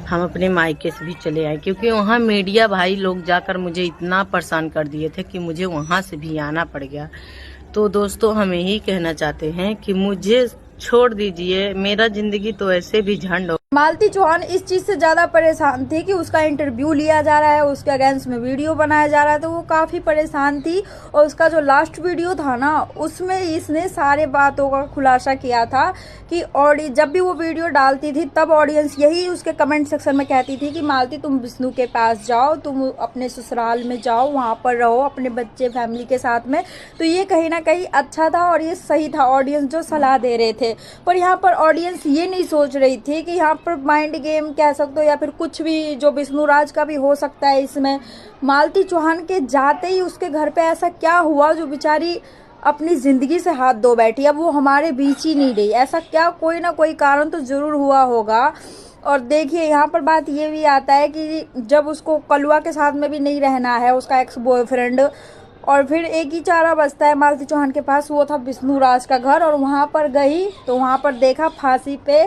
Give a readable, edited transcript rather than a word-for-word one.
हम अपने मायके से भी चले आए, क्योंकि वहाँ मीडिया भाई लोग जाकर मुझे इतना परेशान कर दिए थे कि मुझे वहाँ से भी आना पड़ गया। तो दोस्तों हम यही कहना चाहते हैं कि मुझे छोड़ दीजिए, मेरा जिंदगी तो ऐसे भी झंड हो। मालती चौहान इस चीज से ज्यादा परेशान थी कि उसका इंटरव्यू लिया जा रहा है, उसके अगेंस्ट में वीडियो बनाया जा रहा है, तो वो काफी परेशान थी। और उसका जो लास्ट वीडियो था ना, उसमें इसने सारे बातों का खुलासा किया था कि जब भी वो वीडियो डालती थी तब ऑडियंस यही उसके कमेंट सेक्शन में कहती थी कि मालती तुम विष्णु के पास जाओ, तुम अपने ससुराल में जाओ, वहां पर रहो अपने बच्चे फैमिली के साथ में। तो ये कहीं ना कहीं अच्छा था और ये सही था, ऑडियंस जो सलाह दे रहे थे। पर यहाँ पर ऑडियंस ये नहीं सोच रही थी कि यहाँ पर माइंड गेम कह सकते हो या फिर कुछ भी जो विष्णु राज का भी हो सकता है इसमें। मालती चौहान के जाते ही उसके घर पे ऐसा क्या हुआ जो बेचारी अपनी जिंदगी से हाथ धो बैठी, अब वो हमारे बीच ही नहीं रही, ऐसा क्या कोई ना कोई कारण तो जरूर हुआ होगा। और देखिए यहाँ पर बात ये भी आता है कि जब उसको कलुआ के साथ में भी नहीं रहना है, उसका एक्स बॉयफ्रेंड, और फिर एक ही चारा बचता है मालती चौहान के पास, वो था विष्णु राज का घर। और वहाँ पर गई तो वहाँ पर देखा फांसी पे